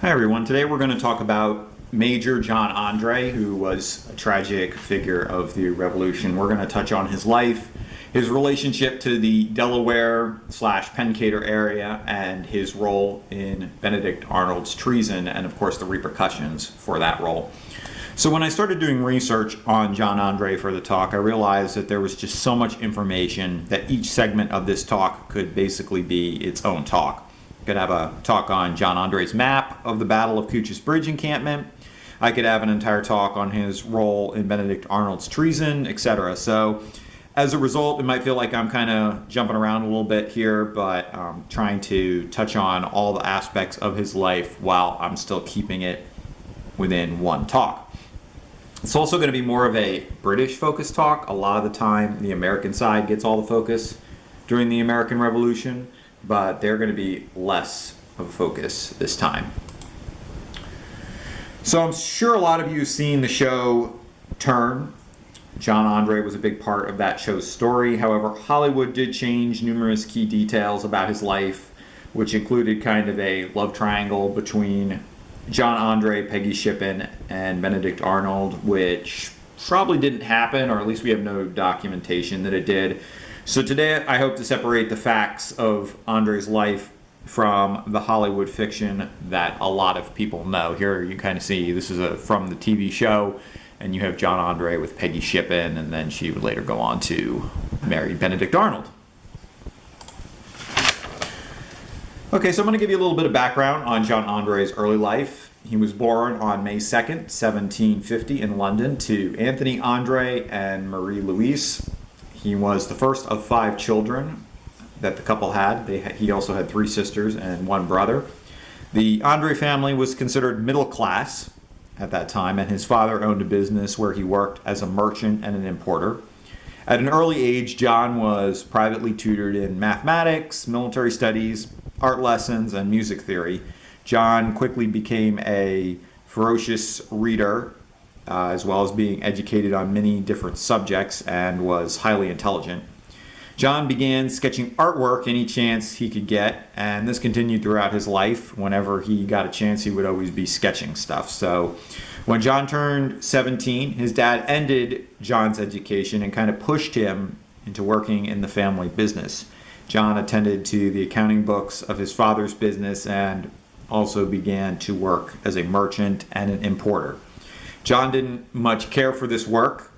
Hi everyone, today we're going to talk about Major John Andre, who was a tragic figure of the Revolution. We're going to touch on his life, his relationship to the Delaware / Pencader area, and his role in Benedict Arnold's treason, and of course the repercussions for that role. So when I started doing research on John Andre for the talk, I realized that there was just so much information that each segment of this talk could basically be its own talk. Could have a talk on John Andre's map of the Battle of Cooch's Bridge encampment. I could have an entire talk on his role in Benedict Arnold's treason, etc. So as a result, it might feel like I'm kind of jumping around a little bit here, but trying to touch on all the aspects of his life while I'm still keeping it within one talk. It's also going to be more of a British focused talk. A lot of the time, the American side gets all the focus during the American Revolution, but they're going to be less of a focus this time. So I'm sure a lot of you have seen the show Turn. John Andre was a big part of that show's story. However, Hollywood did change numerous key details about his life, which included kind of a love triangle between John Andre, Peggy Shippen, and Benedict Arnold, which probably didn't happen, or at least we have no documentation that it did. So today I hope to separate the facts of Andre's life from the Hollywood fiction that a lot of people know. Here you kind of see this is from the TV show, and you have John Andre with Peggy Shippen, and then she would later go on to marry Benedict Arnold. Okay, so I'm going to give you a little bit of background on John Andre's early life. He was born on May 2nd, 1750 in London to Anthony Andre and Marie Louise. He was the first of 5 children that the couple had. He also had 3 sisters and 1 brother. The Andre family was considered middle class at that time, and his father owned a business where he worked as a merchant and an importer. At an early age, John was privately tutored in mathematics, military studies, art lessons, and music theory. John quickly became a ferocious reader, as well as being educated on many different subjects, and was highly intelligent. John began sketching artwork any chance he could get, and this continued throughout his life. Whenever he got a chance, he would always be sketching stuff. So when John turned 17, his dad ended John's education and kind of pushed him into working in the family business. John attended to the accounting books of his father's business and also began to work as a merchant and an importer. John didn't much care for this work,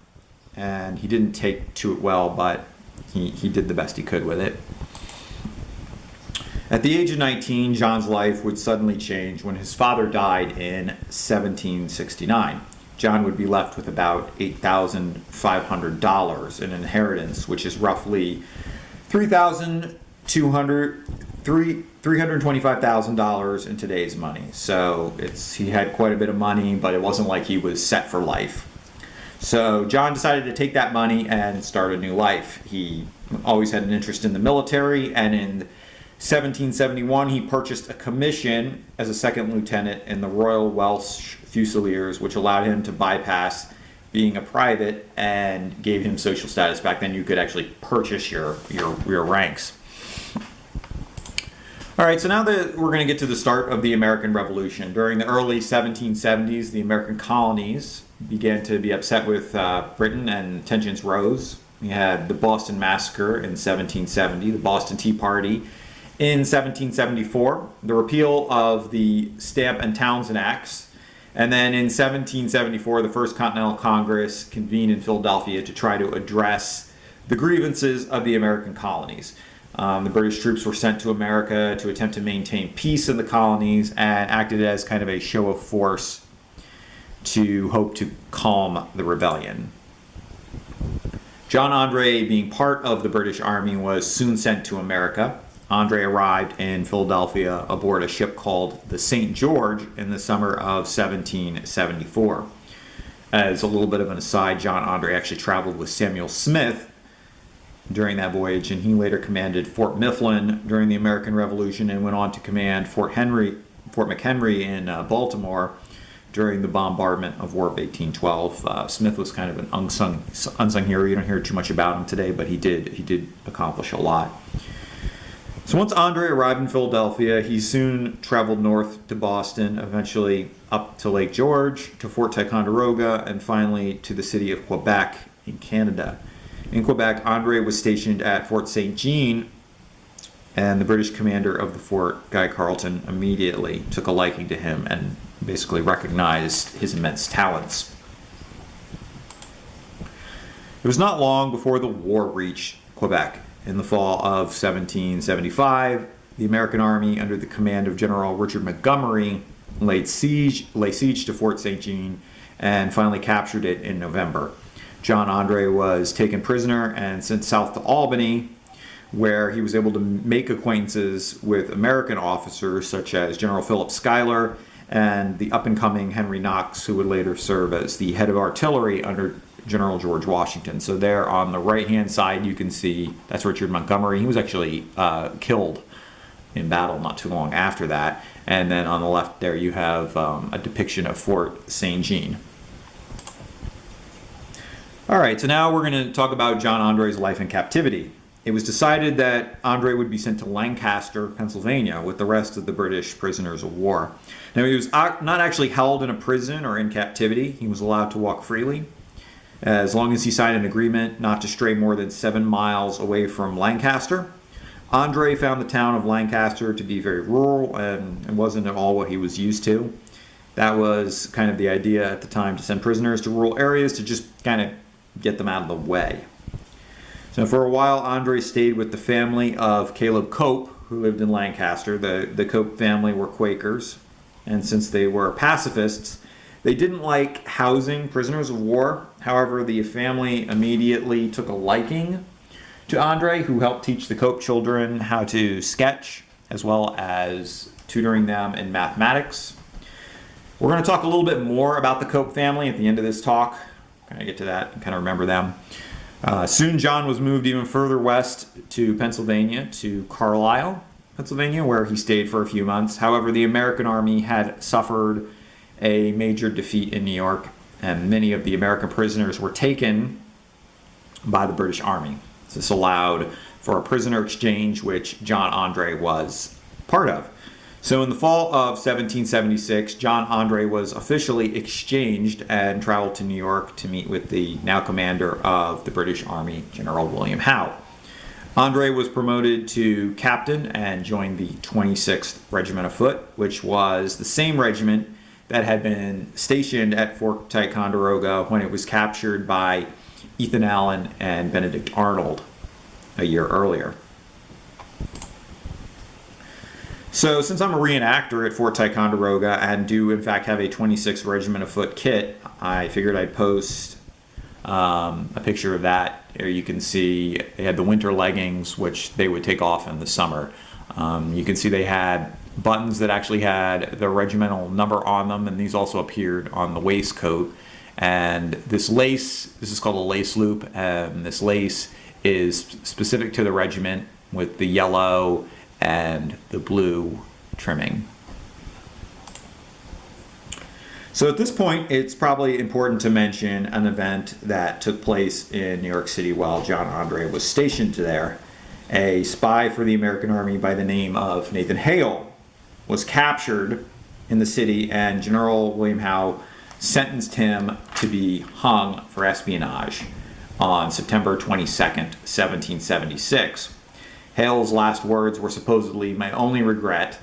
and he didn't take to it well, but he did the best he could with it. At the age of 19, John's life would suddenly change when his father died in 1769. John would be left with about $8,500 in inheritance, which is roughly $325,000 in today's money. So he had quite a bit of money, but it wasn't like he was set for life. So John decided to take that money and start a new life. He always had an interest in the military, and in 1771 he purchased a commission as a second lieutenant in the Royal Welsh Fusiliers, which allowed him to bypass being a private and gave him social status. Back then you could actually purchase your ranks. All right, so now that we're going to get to the start of the American Revolution. During the early 1770s, the American colonies began to be upset with Britain, and tensions rose. We had the Boston Massacre in 1770, the Boston Tea Party in 1774, the repeal of the Stamp and Townshend Acts, and then in 1774, the First Continental Congress convened in Philadelphia to try to address the grievances of the American colonies. The British troops were sent to America to attempt to maintain peace in the colonies and acted as kind of a show of force to hope to calm the rebellion. John Andre, being part of the British Army, was soon sent to America. Andre arrived in Philadelphia aboard a ship called the St. George in the summer of 1774. As a little bit of an aside, John Andre actually traveled with Samuel Smith during that voyage, and he later commanded Fort Mifflin during the American Revolution and went on to command Fort McHenry in Baltimore during the bombardment of War of 1812. Smith was kind of an unsung hero. You don't hear too much about him today, but he did accomplish a lot. So once Andre arrived in Philadelphia, he soon traveled north to Boston, eventually up to Lake George, to Fort Ticonderoga, and finally to the city of Quebec in Canada. In Quebec, Andre was stationed at Fort St. Jean, and the British commander of the fort, Guy Carleton, immediately took a liking to him and basically recognized his immense talents. It was not long before the war reached Quebec. In the fall of 1775, the American army, under the command of General Richard Montgomery, laid siege to Fort St. Jean and finally captured it in November. John Andre was taken prisoner and sent south to Albany, where he was able to make acquaintances with American officers such as General Philip Schuyler and the up-and-coming Henry Knox, who would later serve as the head of artillery under General George Washington. So there on the right-hand side, you can see that's Richard Montgomery. He was actually killed in battle not too long after that. And then on the left there, you have a depiction of Fort St. Jean. All right, so now we're going to talk about John Andre's life in captivity. It was decided that Andre would be sent to Lancaster, Pennsylvania, with the rest of the British prisoners of war. Now, he was not actually held in a prison or in captivity. He was allowed to walk freely, as long as he signed an agreement not to stray more than 7 miles away from Lancaster. Andre found the town of Lancaster to be very rural and wasn't at all what he was used to. That was kind of the idea at the time, to send prisoners to rural areas to just kind of get them out of the way. So for a while, Andre stayed with the family of Caleb Cope, who lived in Lancaster. The Cope family were Quakers, and since they were pacifists, they didn't like housing prisoners of war. However, the family immediately took a liking to Andre, who helped teach the Cope children how to sketch, as well as tutoring them in mathematics. We're going to talk a little bit more about the Cope family at the end of this talk. Kind of get to that and kind of remember them. Soon John was moved even further west to Pennsylvania, to Carlisle, Pennsylvania, where he stayed for a few months. However, the American army had suffered a major defeat in New York, and many of the American prisoners were taken by the British Army. This allowed for a prisoner exchange, which John Andre was part of. So in the fall of 1776, John Andre was officially exchanged and traveled to New York to meet with the now commander of the British Army, General William Howe. Andre was promoted to captain and joined the 26th Regiment of Foot, which was the same regiment that had been stationed at Fort Ticonderoga when it was captured by Ethan Allen and Benedict Arnold a year earlier. So since I'm a reenactor at Fort Ticonderoga and do in fact have a 26th Regiment of Foot kit, I figured I'd post a picture of that. Here you can see they had the winter leggings, which they would take off in the summer. You can see they had buttons that actually had the regimental number on them, and these also appeared on the waistcoat. And this lace, this is called a lace loop, and this lace is specific to the regiment with the yellow and the blue trimming. So at this point, it's probably important to mention an event that took place in New York City while John Andre was stationed there. A spy for the American Army by the name of Nathan Hale was captured in the city, and General William Howe sentenced him to be hung for espionage on September 22nd, 1776. Hale's last words were supposedly, "My only regret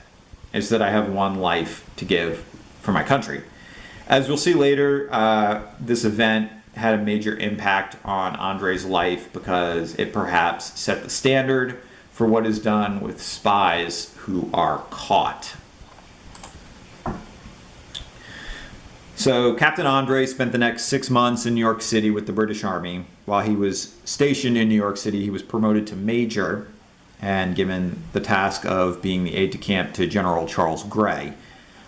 is that I have one life to give for my country." As we'll see later, this event had a major impact on Andre's life because it perhaps set the standard for what is done with spies who are caught. So Captain Andre spent the next 6 months in New York City with the British Army. While he was stationed in New York City, he was promoted to major and given the task of being the aide-de-camp to General Charles Gray,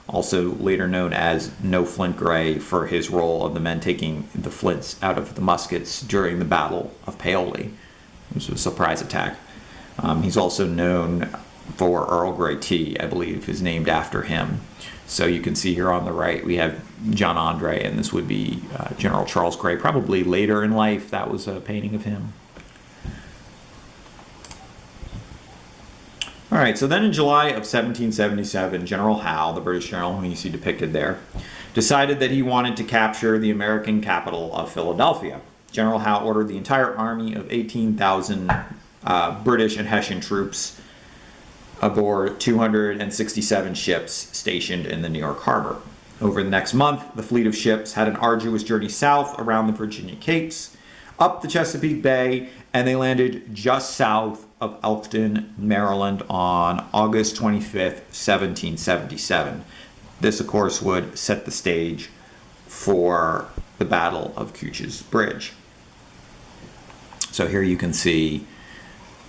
also later known as No Flint Gray, for his role of the men taking the flints out of the muskets during the Battle of Paoli. It was a surprise attack. He's also known for Earl Grey tea, I believe, is named after him. So you can see here on the right we have John Andre, and this would be General Charles Gray. Probably later in life that was a painting of him. All right, so then in July of 1777, General Howe, the British general who you see depicted there, decided that he wanted to capture the American capital of Philadelphia. General Howe ordered the entire army of 18,000 British and Hessian troops aboard 267 ships stationed in the New York harbor. Over the next month, the fleet of ships had an arduous journey south around the Virginia Capes, up the Chesapeake Bay, and they landed just south of Elkton, Maryland on August 25th, 1777. This, of course, would set the stage for the Battle of Cooch's Bridge. So here you can see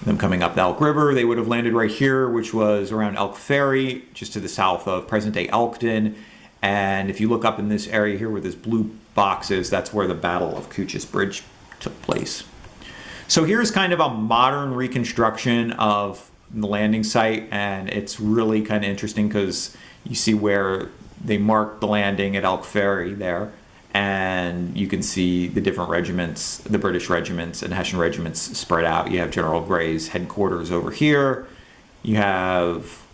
them coming up the Elk River. They would have landed right here, which was around Elk Ferry, just to the south of present-day Elkton. And if you look up in this area here where this blue box is, that's where the Battle of Cooch's Bridge took place. So here's kind of a modern reconstruction of the landing site, and it's really kind of interesting because you see where they marked the landing at Elk Ferry there, and you can see the different regiments, the British regiments and Hessian regiments spread out. You have General Gray's headquarters over here. You have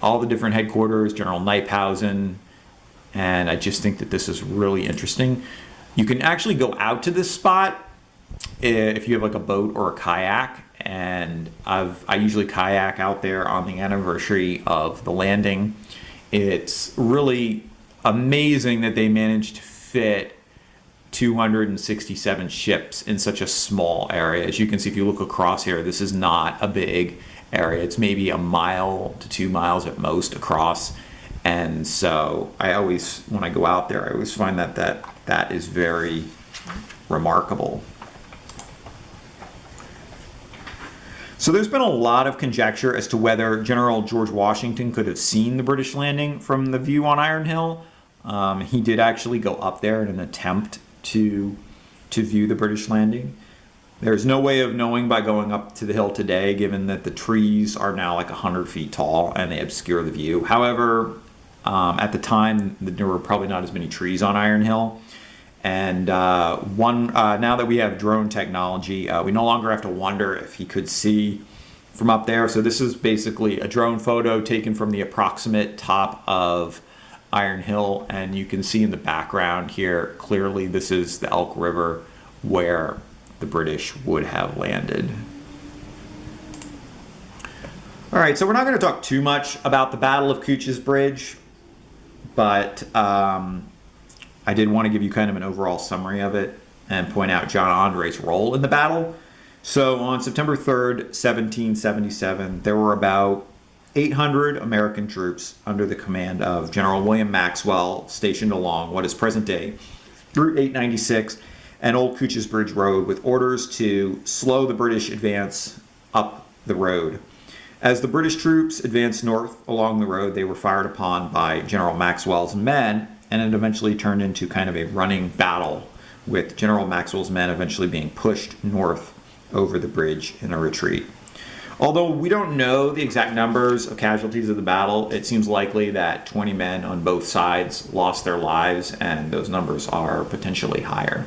all the different headquarters, General Kniphausen, and I just think that this is really interesting. You can actually go out to this spot if you have like a boat or a kayak, and I usually kayak out there on the anniversary of the landing. It's really amazing that they managed to fit 267 ships in such a small area. As you can see, if you look across here, this is not a big area. It's maybe a mile to 2 miles at most across. And so I always, when I go out there, I always find that is very remarkable. So there's been a lot of conjecture as to whether General George Washington could have seen the British landing from the view on Iron Hill. He did actually go up there in an attempt to view the British landing. There's no way of knowing by going up to the hill today, given that the trees are now like 100 feet tall and they obscure the view. However, at the time, there were probably not as many trees on Iron Hill. And now that we have drone technology, we no longer have to wonder if he could see from up there. So this is basically a drone photo taken from the approximate top of Iron Hill, and you can see in the background here clearly this is the Elk River where the British would have landed. All right, so we're not going to talk too much about the Battle of Cooch's Bridge, but I did want to give you kind of an overall summary of it and point out John Andre's role in the battle. So on September 3rd, 1777, there were about 800 American troops under the command of General William Maxwell stationed along what is present-day Route 896 and Old Cooch's Bridge Road with orders to slow the British advance up the road. As the British troops advanced north along the road, they were fired upon by General Maxwell's men, and it eventually turned into kind of a running battle, with General Maxwell's men eventually being pushed north over the bridge in a retreat. Although we don't know the exact numbers of casualties of the battle, it seems likely that 20 men on both sides lost their lives, and those numbers are potentially higher.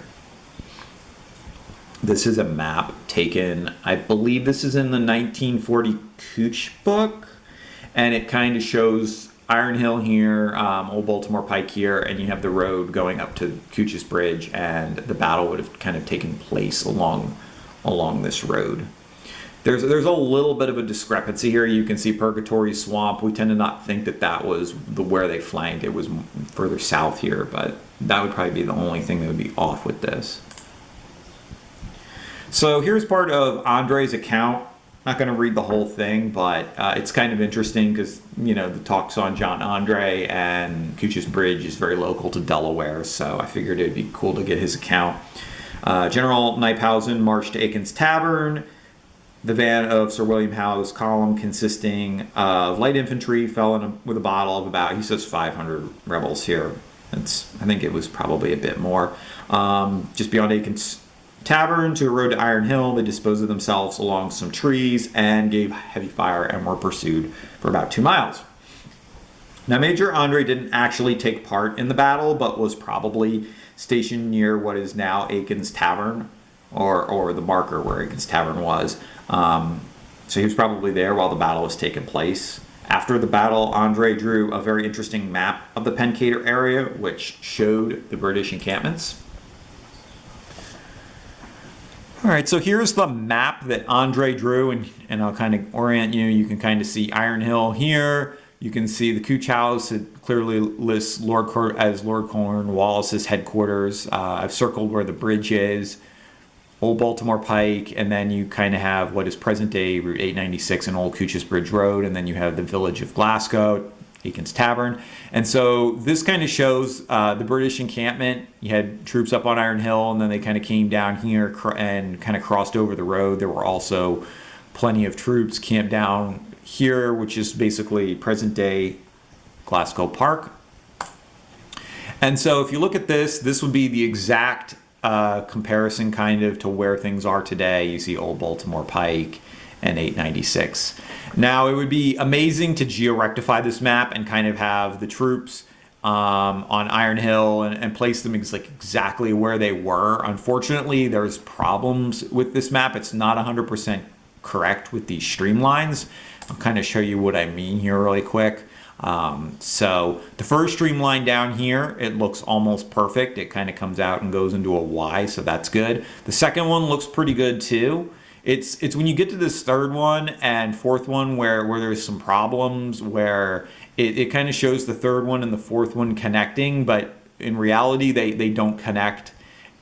This is a map taken, I believe this is in the 1940 Cooch book, and it kind of shows Iron Hill here, Old Baltimore Pike here, and you have the road going up to Cooch's Bridge, and the battle would have kind of taken place along this road. There's a little bit of a discrepancy here. You can see Purgatory Swamp. We tend to not think that was where they flanked. It was further south here, but that would probably be the only thing that would be off with this. So here's part of Andre's account. I'm not going to read the whole thing, but it's kind of interesting because, the talks on John Andre and Cooch's Bridge is very local to Delaware, so I figured it'd be cool to get his account. General Kniphausen marched to Aiken's Tavern. The van of Sir William Howe's column, consisting of light infantry, fell with a bottle of about, he says, 500 rebels here. I think it was probably a bit more. Just beyond Aiken's Tavern to a road to Iron Hill, they disposed of themselves along some trees and gave heavy fire and were pursued for about 2 miles. Now, Major Andre didn't actually take part in the battle, but was probably stationed near what is now Aiken's Tavern, or the marker where Aiken's Tavern was. So he was probably there while the battle was taking place. After the battle, Andre drew a very interesting map of the Pencader area, which showed the British encampments. All right, so here's the map that Andre drew, and I'll kind of orient you. You can kind of see Iron Hill here. You can see the Cooch House. It clearly lists Lord Cornwallis's headquarters. I've circled where the bridge is, Old Baltimore Pike, and then you kind of have what is present-day Route 896 and Old Cooch's Bridge Road, and then you have the village of Glasgow, Aiken's Tavern. And so this kind of shows the British encampment. You had troops up on Iron Hill, and then they kind of came down here and kind of crossed over the road. There were also plenty of troops camped down here, which is basically present-day Glasgow Park. And so if you look at this, this would be the exact comparison kind of to where things are today. You see Old Baltimore Pike and 896. Now, it would be amazing to geo-rectify this map and kind of have the troops on Iron Hill and place them exactly where they were. Unfortunately, there's problems with this map. It's not 100% correct with these streamlines. I'll kind of show you what I mean here really quick. So the first streamline down here, it looks almost perfect. It kind of comes out and goes into a Y, so that's good. The second one looks pretty good too. It's when you get to this third one and fourth one where there's some problems, where it kind of shows the third one and the fourth one connecting, but in reality they don't connect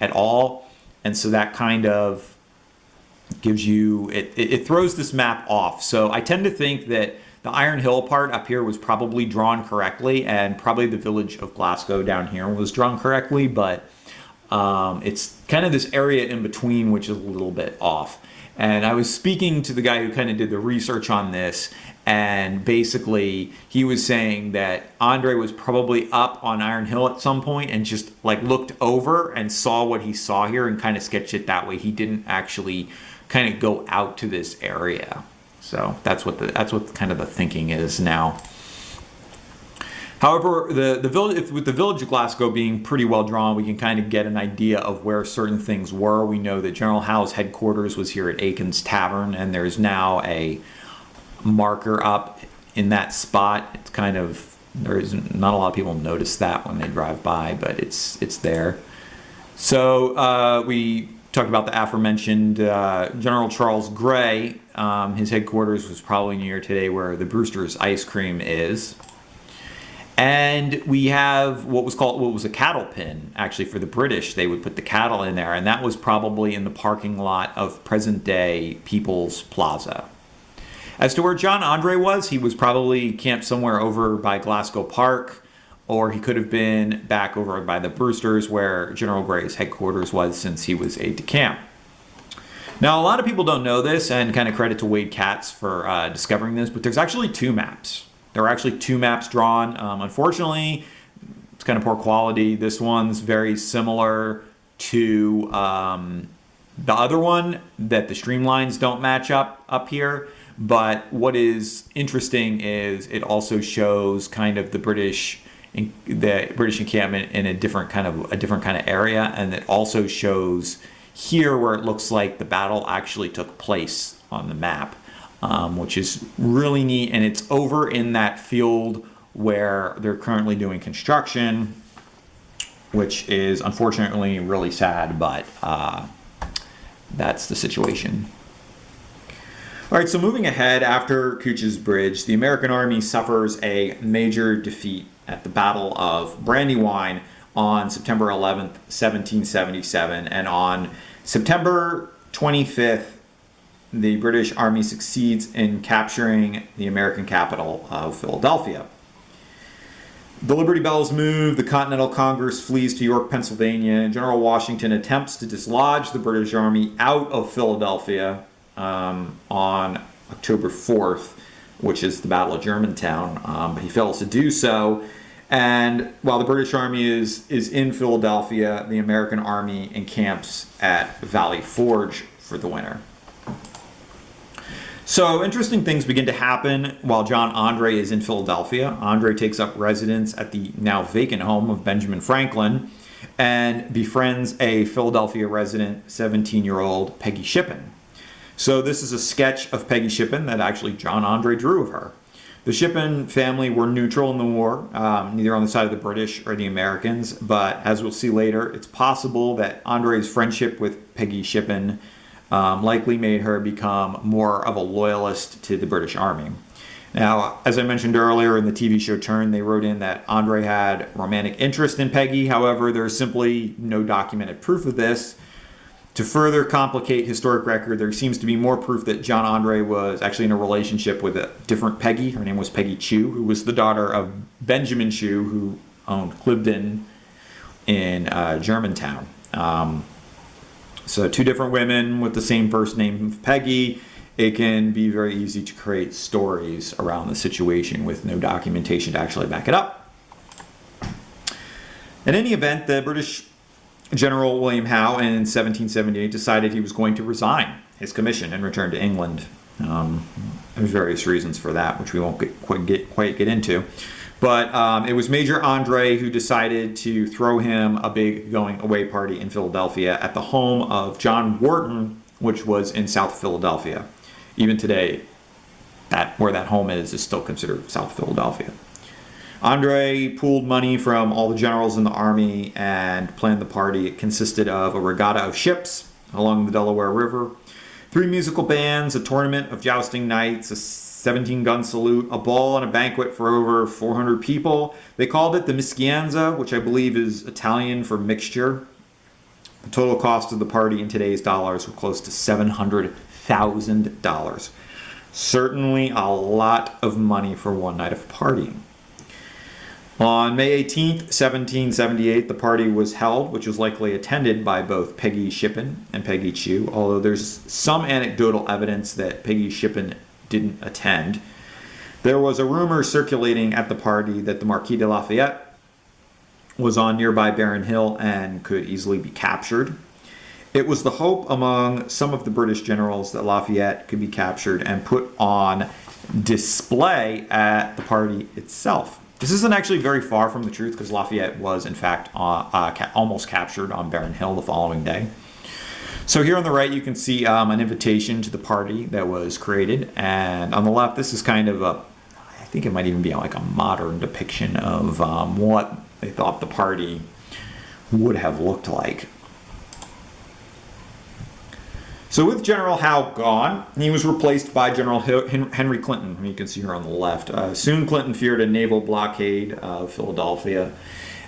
at all. And so that kind of gives you, it throws this map off. So I tend to think that the Iron Hill part up here was probably drawn correctly, and probably the village of Glasgow down here was drawn correctly, but it's kind of this area in between which is a little bit off. And I was speaking to the guy who kind of did the research on this, and basically he was saying that Andre was probably up on Iron Hill at some point and just looked over and saw what he saw here and kind of sketched it that way. He didn't actually kind of go out to this area. So that's what kind of the thinking is now. However, the village, with the village of Glasgow being pretty well drawn, we can kind of get an idea of where certain things were. We know that General Howe's headquarters was here at Aiken's Tavern, and there's now a marker up in that spot. It's kind of, not a lot of people notice that when they drive by, but it's there. So we talked about the aforementioned General Charles Gray. His headquarters was probably near today where the Brewster's Ice Cream is. And we have what was a cattle pen, actually, for the British. They would put the cattle in there, and that was probably in the parking lot of present-day People's Plaza. As to where John Andre was, he was probably camped somewhere over by Glasgow Park, or he could have been back over by the Brewsters where General Gray's headquarters was, since he was aide-de-camp. Now, a lot of people don't know this, and kind of credit to Wade Katz for discovering this, but there's actually two maps. There are actually two maps drawn. Unfortunately, it's kind of poor quality. This one's very similar to the other one, that the streamlines don't match up here. But what is interesting is it also shows kind of the British encampment in a different kind of area, and it also shows here where it looks like the battle actually took place on the map. Which is really neat, and it's over in that field where they're currently doing construction, which is unfortunately really sad, but that's the situation. All right, so moving ahead, after Cooch's Bridge, the American Army suffers a major defeat at the Battle of Brandywine on September 11th, 1777, and on September 25th, the British Army succeeds in capturing the American capital of Philadelphia. The Liberty Bells move, the Continental Congress flees to York, Pennsylvania. General Washington attempts to dislodge the British Army out of Philadelphia on October 4th, which is the Battle of Germantown, but he fails to do so. And while the British Army is in Philadelphia, the American Army encamps at Valley Forge for the winter. So interesting things begin to happen while John Andre is in Philadelphia. Andre takes up residence at the now vacant home of Benjamin Franklin and befriends a Philadelphia resident, 17-year-old Peggy Shippen. So this is a sketch of Peggy Shippen that actually John Andre drew of her. The Shippen family were neutral in the war, neither on the side of the British or the Americans, but as we'll see later, it's possible that Andre's friendship with Peggy Shippen likely made her become more of a loyalist to the British Army. Now, as I mentioned earlier in the TV show Turn, they wrote in that Andre had romantic interest in Peggy. However, there's simply no documented proof of this. To further complicate historic record, there seems to be more proof that John Andre was actually in a relationship with a different Peggy. Her name was Peggy Chew, who was the daughter of Benjamin Chew, who owned Cliveden in Germantown. So two different women with the same first name, Peggy. It can be very easy to create stories around the situation with no documentation to actually back it up. In any event, the British General William Howe in 1778 decided he was going to resign his commission and return to England. There's various reasons for that, which we won't quite get into. But it was Major Andre who decided to throw him a big going away party in Philadelphia at the home of John Wharton, which was in South Philadelphia. Even today, where that home is still considered South Philadelphia. Andre pooled money from all the generals in the army and planned the party. It consisted of a regatta of ships along the Delaware River, 3 musical bands, a tournament of jousting knights, a 17-gun salute, a ball, and a banquet for over 400 people. They called it the Meschianza, which I believe is Italian for mixture. The total cost of the party in today's dollars were close to $700,000. Certainly a lot of money for one night of partying. On May 18th, 1778, the party was held, which was likely attended by both Peggy Shippen and Peggy Chew, although there's some anecdotal evidence that Peggy Shippen didn't attend. There was a rumor circulating at the party that the Marquis de Lafayette was on nearby Baron Hill and could easily be captured. It was the hope among some of the British generals that Lafayette could be captured and put on display at the party itself. This isn't actually very far from the truth because Lafayette was, in fact, almost captured on Baron Hill the following day. So here on the right, you can see an invitation to the party that was created. And on the left, this is kind of I think it might even be like a modern depiction of what they thought the party would have looked like. So with General Howe gone, he was replaced by General Henry Clinton, who you can see here on the left. Soon Clinton feared a naval blockade of Philadelphia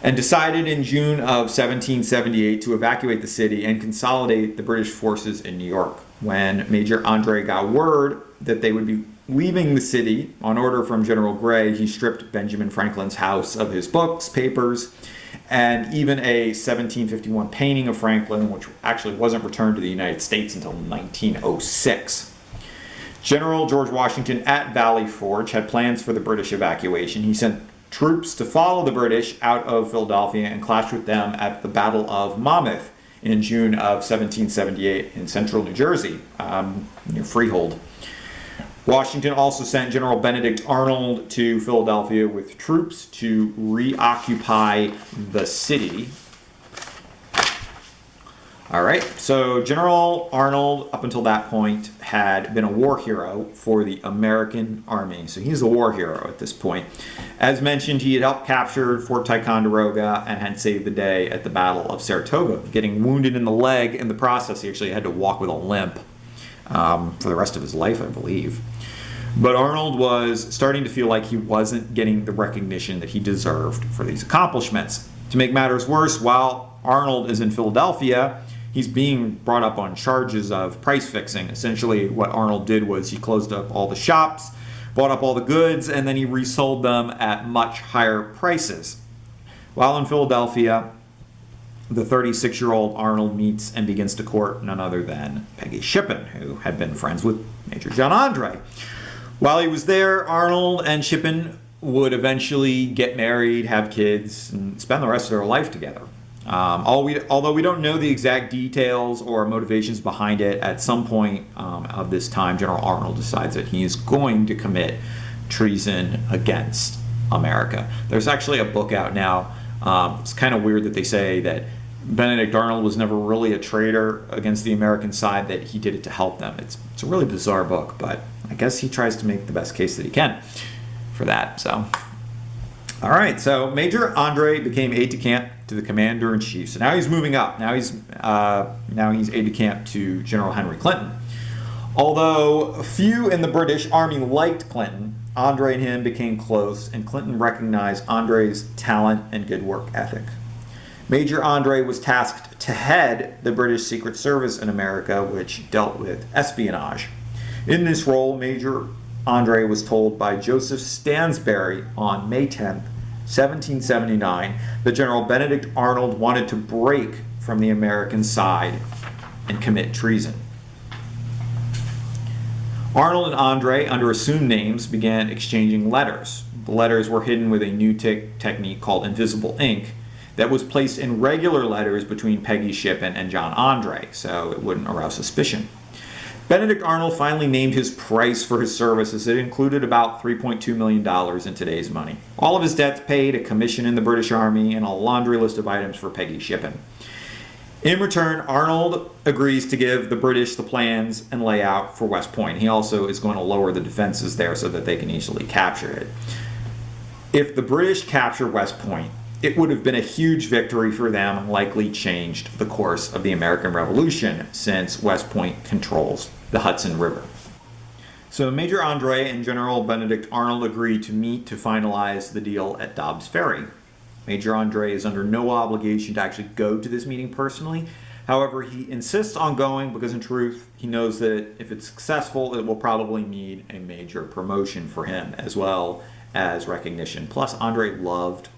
and decided in June of 1778 to evacuate the city and consolidate the British forces in New York. When Major Andre got word that they would be leaving the city on order from General Gray, he stripped Benjamin Franklin's house of his books, papers, and even a 1751 painting of Franklin, which actually wasn't returned to the United States until 1906. General George Washington at Valley Forge had plans for the British evacuation. He sent troops to follow the British out of Philadelphia and clash with them at the Battle of Monmouth in June of 1778 in central New Jersey, near Freehold. Washington also sent General Benedict Arnold to Philadelphia with troops to reoccupy the city. All right, so General Arnold, up until that point, had been a war hero for the American Army. So he's a war hero at this point. As mentioned, he had helped capture Fort Ticonderoga and had saved the day at the Battle of Saratoga. Getting wounded in the leg in the process, he actually had to walk with a limp for the rest of his life, I believe. But Arnold was starting to feel like he wasn't getting the recognition that he deserved for these accomplishments. To make matters worse, while Arnold is in Philadelphia, he's being brought up on charges of price fixing. Essentially, what Arnold did was he closed up all the shops, bought up all the goods, and then he resold them at much higher prices. While in Philadelphia, the 36-year-old Arnold meets and begins to court none other than Peggy Shippen, who had been friends with Major John Andre. While he was there, Arnold and Shippen would eventually get married, have kids, and spend the rest of their life together. Although we don't know the exact details or motivations behind it, at some point of this time, General Arnold decides that he is going to commit treason against America. There's actually a book out now. It's kind of weird that they say that Benedict Arnold was never really a traitor against the American side, that he did it to help them. It's a really bizarre book, but I guess he tries to make the best case that he can for that. So, all right. So Major Andre became aide-de-camp to the commander-in-chief. So now he's moving up. Now he's aide-de-camp to General Henry Clinton. Although few in the British Army liked Clinton, Andre and him became close, and Clinton recognized Andre's talent and good work ethic. Major Andre was tasked to head the British Secret Service in America, which dealt with espionage. In this role, Major Andre was told by Joseph Stansbury on May 10, 1779, that General Benedict Arnold wanted to break from the American side and commit treason. Arnold and Andre, under assumed names, began exchanging letters. The letters were hidden with a new technique called invisible ink that was placed in regular letters between Peggy Shippen and John Andre, so it wouldn't arouse suspicion. Benedict Arnold finally named his price for his services. It included about $3.2 million in today's money. All of his debts paid, a commission in the British Army, and a laundry list of items for Peggy Shippen. In return, Arnold agrees to give the British the plans and layout for West Point. He also is going to lower the defenses there so that they can easily capture it. If the British capture West Point, it would have been a huge victory for them and likely changed the course of the American Revolution, since West Point controls the Hudson River. So Major Andre and General Benedict Arnold agreed to meet to finalize the deal at Dobbs Ferry. Major Andre is under no obligation to actually go to this meeting personally. However, he insists on going because, in truth, he knows that if it's successful, it will probably mean a major promotion for him, as well as recognition. Plus, Andre loved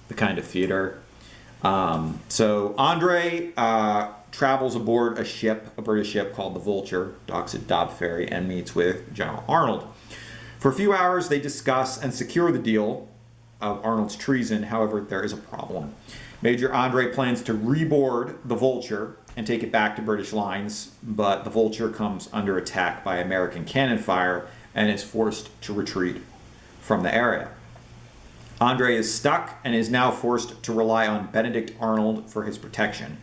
the kind of theater. So Andre travels aboard a British ship called the Vulture, docks at Dobbs Ferry, and meets with General Arnold. For a few hours, they discuss and secure the deal of Arnold's treason. However, there is a problem. Major Andre plans to reboard the Vulture and take it back to British lines, but the Vulture comes under attack by American cannon fire and is forced to retreat from the area. Andre is stuck and is now forced to rely on Benedict Arnold for his protection.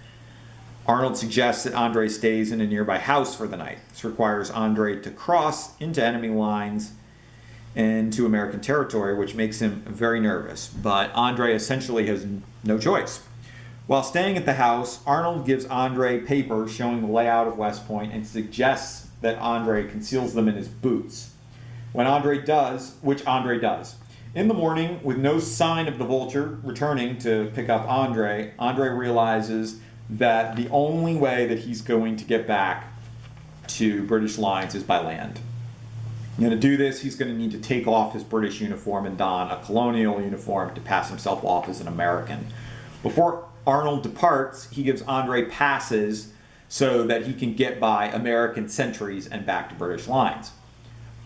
Arnold suggests that Andre stays in a nearby house for the night. This requires Andre to cross into enemy lines into American territory, which makes him very nervous. But Andre essentially has no choice. While staying at the house, Arnold gives Andre papers showing the layout of West Point and suggests that Andre conceals them in his boots. Which Andre does. In the morning, with no sign of the Vulture returning to pick up Andre realizes that the only way that he's going to get back to British lines is by land. And to do this, he's going to need to take off his British uniform and don a colonial uniform to pass himself off as an American. Before Arnold departs, he gives Andre passes so that he can get by American sentries and back to British lines.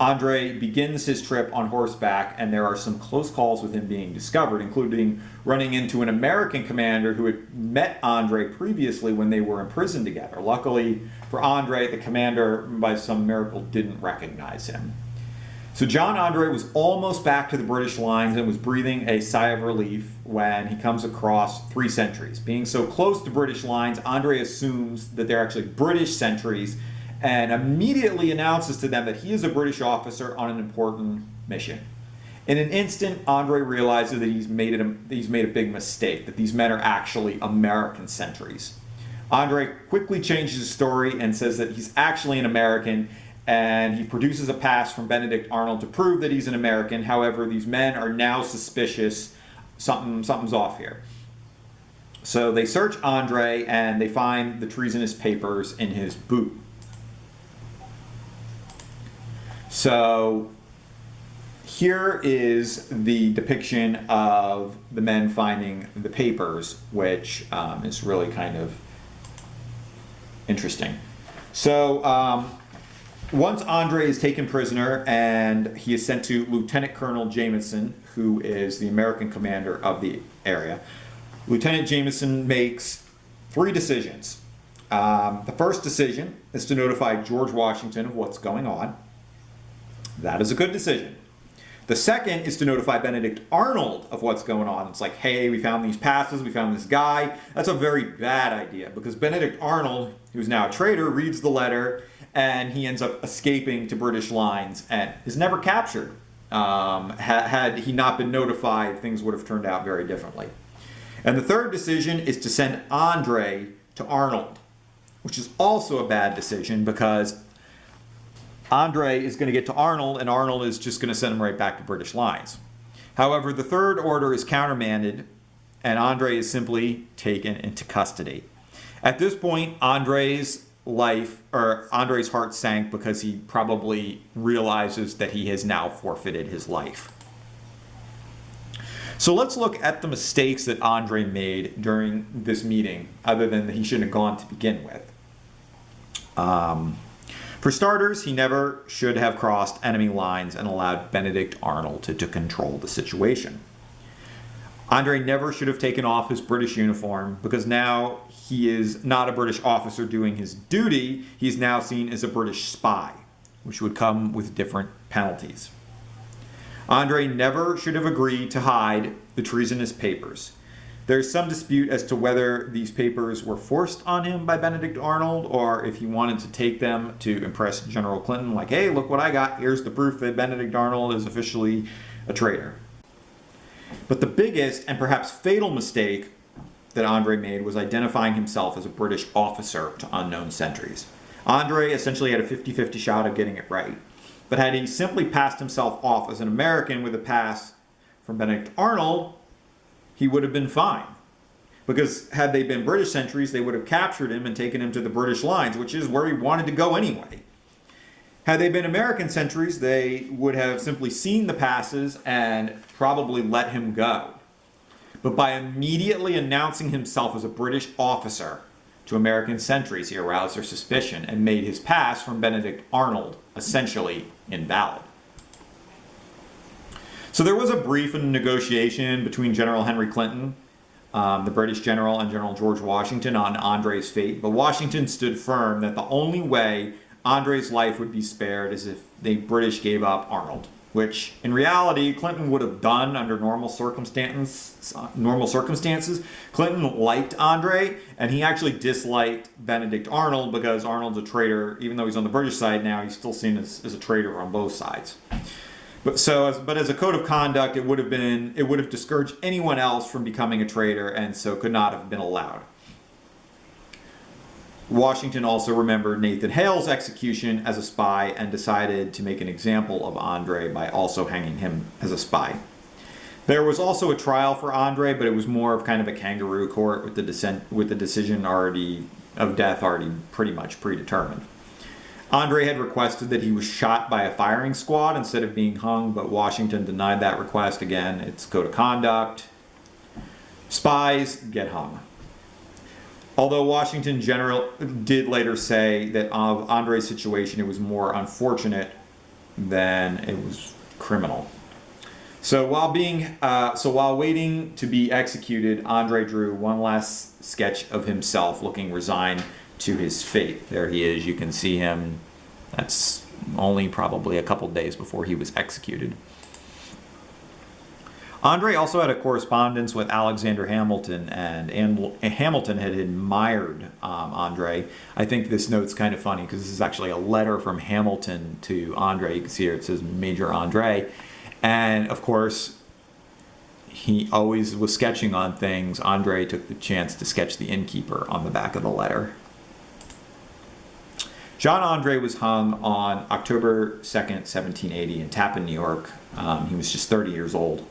Andre begins his trip on horseback, and there are some close calls with him being discovered, including running into an American commander who had met Andre previously when they were imprisoned together. Luckily for Andre, the commander, by some miracle, didn't recognize him. So John Andre was almost back to the British lines and was breathing a sigh of relief when he comes across 3 sentries. Being so close to British lines, Andre assumes that they're actually British sentries and immediately announces to them that he is a British officer on an important mission. In an instant, Andre realizes that he's made a big mistake, that these men are actually American sentries. Andre quickly changes his story and says that he's actually an American, and he produces a pass from Benedict Arnold to prove that he's an American. However, these men are now suspicious. Something's off here. So they search Andre, and they find the treasonous papers in his boot. So here is the depiction of the men finding the papers, which is really kind of interesting. So once Andre is taken prisoner and he is sent to Lieutenant Colonel Jameson, who is the American commander of the area, Lieutenant Jameson makes 3 decisions. The first decision is to notify George Washington of what's going on. That is a good decision. The second is to notify Benedict Arnold of what's going on. It's like, hey, we found these passes, we found this guy. That's a very bad idea because Benedict Arnold, who's now a traitor, reads the letter and he ends up escaping to British lines and is never captured. Had he not been notified, things would have turned out very differently. And the third decision is to send Andre to Arnold, which is also a bad decision because Andre is going to get to Arnold and Arnold is just going to send him right back to British lines. However, the third order is countermanded and Andre is simply taken into custody. At this point, Andre's heart sank because he probably realizes that he has now forfeited his life. So let's look at the mistakes that Andre made during this meeting, other than that he shouldn't have gone to begin with. For starters, he never should have crossed enemy lines and allowed Benedict Arnold to control the situation. Andre never should have taken off his British uniform because now he is not a British officer doing his duty. He's now seen as a British spy, which would come with different penalties. Andre never should have agreed to hide the treasonous papers. There's some dispute as to whether these papers were forced on him by Benedict Arnold or if he wanted to take them to impress General Clinton, like, hey, look what I got. Here's the proof that Benedict Arnold is officially a traitor. But the biggest and perhaps fatal mistake that Andre made was identifying himself as a British officer to unknown sentries. Andre essentially had a 50-50 shot of getting it right. But had he simply passed himself off as an American with a pass from Benedict Arnold, he would have been fine. Because had they been British sentries, they would have captured him and taken him to the British lines, which is where he wanted to go anyway. Had they been American sentries, they would have simply seen the passes and probably let him go. But by immediately announcing himself as a British officer to American sentries, he aroused their suspicion and made his pass from Benedict Arnold essentially invalid. So there was a brief negotiation between General Henry Clinton, the British general, and General George Washington on Andre's fate, but Washington stood firm that the only way Andre's life would be spared is if the British gave up Arnold, which in reality Clinton would have done under normal circumstances. Clinton liked Andre, and he actually disliked Benedict Arnold because Arnold's a traitor. Even though he's on the British side now, he's still seen as a traitor on both sides. But as a code of conduct, it would have discouraged anyone else from becoming a traitor, and so could not have been allowed. Washington also remembered Nathan Hale's execution as a spy and decided to make an example of Andre by also hanging him as a spy. There was also a trial for Andre, but it was more of kind of a kangaroo court with the decision of death already pretty much predetermined. Andre had requested that he was shot by a firing squad instead of being hung, but Washington denied that request. Again, it's code of conduct. Spies get hung. Although Washington did later say that of Andre's situation, it was more unfortunate than it was criminal. So while waiting to be executed, Andre drew one last sketch of himself looking resigned to his fate. There he is. You can see him. That's only probably a couple days before he was executed. Andre also had a correspondence with Alexander Hamilton, and Hamilton had admired Andre. I think this note's kind of funny because this is actually a letter from Hamilton to Andre. You can see here it says Major Andre. And of course, he always was sketching on things. Andre took the chance to sketch the innkeeper on the back of the letter. John Andre was hung on October 2nd, 1780 in Tappan, New York. He was just 30 years old.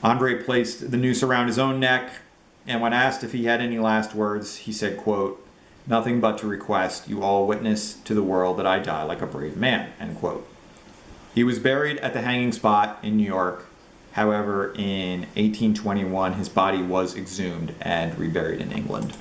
Andre placed the noose around his own neck, and when asked if he had any last words, he said, quote, "Nothing but to request you all witness to the world that I die like a brave man," end quote. He was buried at the hanging spot in New York. However, in 1821, his body was exhumed and reburied in England.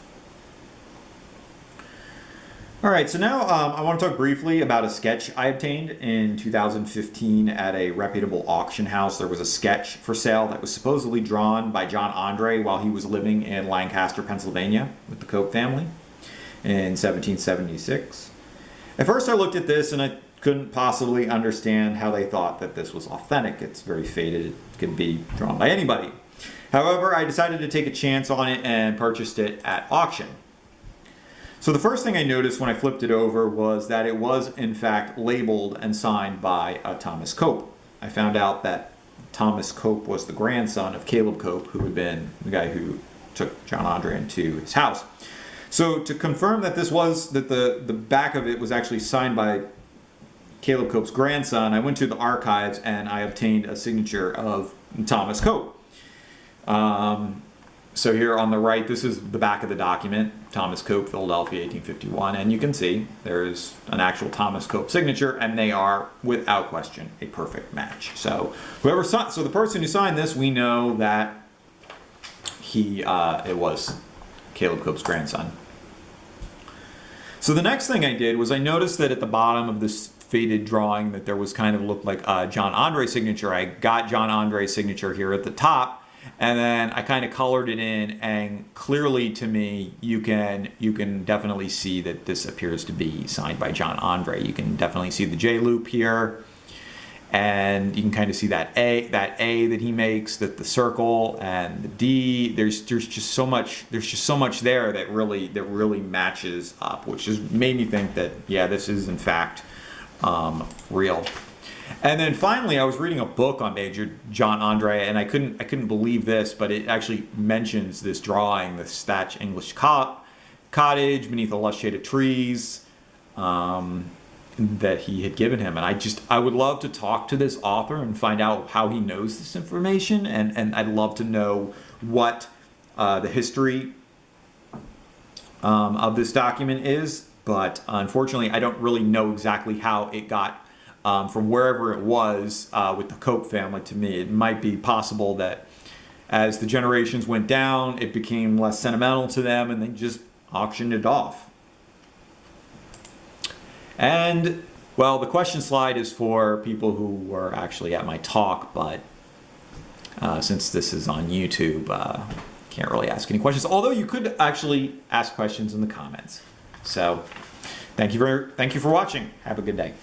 All right, so now I want to talk briefly about a sketch I obtained in 2015 at a reputable auction house. There was a sketch for sale that was supposedly drawn by John Andre while he was living in Lancaster, Pennsylvania with the Cope family in 1776. At first I looked at this and couldn't possibly understand how they thought that this was authentic. It's very faded. It could be drawn by anybody. However, I decided to take a chance on it and purchased it at auction. So the first thing I noticed when I flipped it over was that it was in fact labeled and signed by Thomas Cope. I found out that Thomas Cope was the grandson of Caleb Cope, who had been the guy who took John Andre into his house. So to confirm that the back of it was actually signed by Caleb Cope's grandson, I went to the archives and I obtained a signature of Thomas Cope. So here on the right, this is the back of the document, Thomas Cope, Philadelphia, 1851, and you can see there's an actual Thomas Cope signature, and they are, without question, a perfect match. So the person who signed this, we know that it was Caleb Cope's grandson. So the next thing I did was I noticed that at the bottom of this faded drawing that there was kind of looked like a John Andre signature. I got John Andre's signature here at the top, and then I kind of colored it in, and clearly to me you can definitely see that this appears to be signed by John Andre. You can definitely see the J loop here, and you can kind of see that A that he makes, that the circle and the D. There's just so much there that really matches up, which just made me think that yeah, this is in fact real. And then finally, I was reading a book on Major John Andre, and I couldn't believe this, but it actually mentions this drawing, this thatched English cottage beneath the lush shade of trees that he had given him. And I would love to talk to this author and find out how he knows this information, and I'd love to know what the history of this document is. But unfortunately, I don't really know exactly how it got from wherever it was with the Cope family to me. It might be possible that as the generations went down, it became less sentimental to them and they just auctioned it off. And, well, the question slide is for people who were actually at my talk, but since this is on YouTube, can't really ask any questions. Although you could actually ask questions in the comments. So, thank you for watching. Have a good day.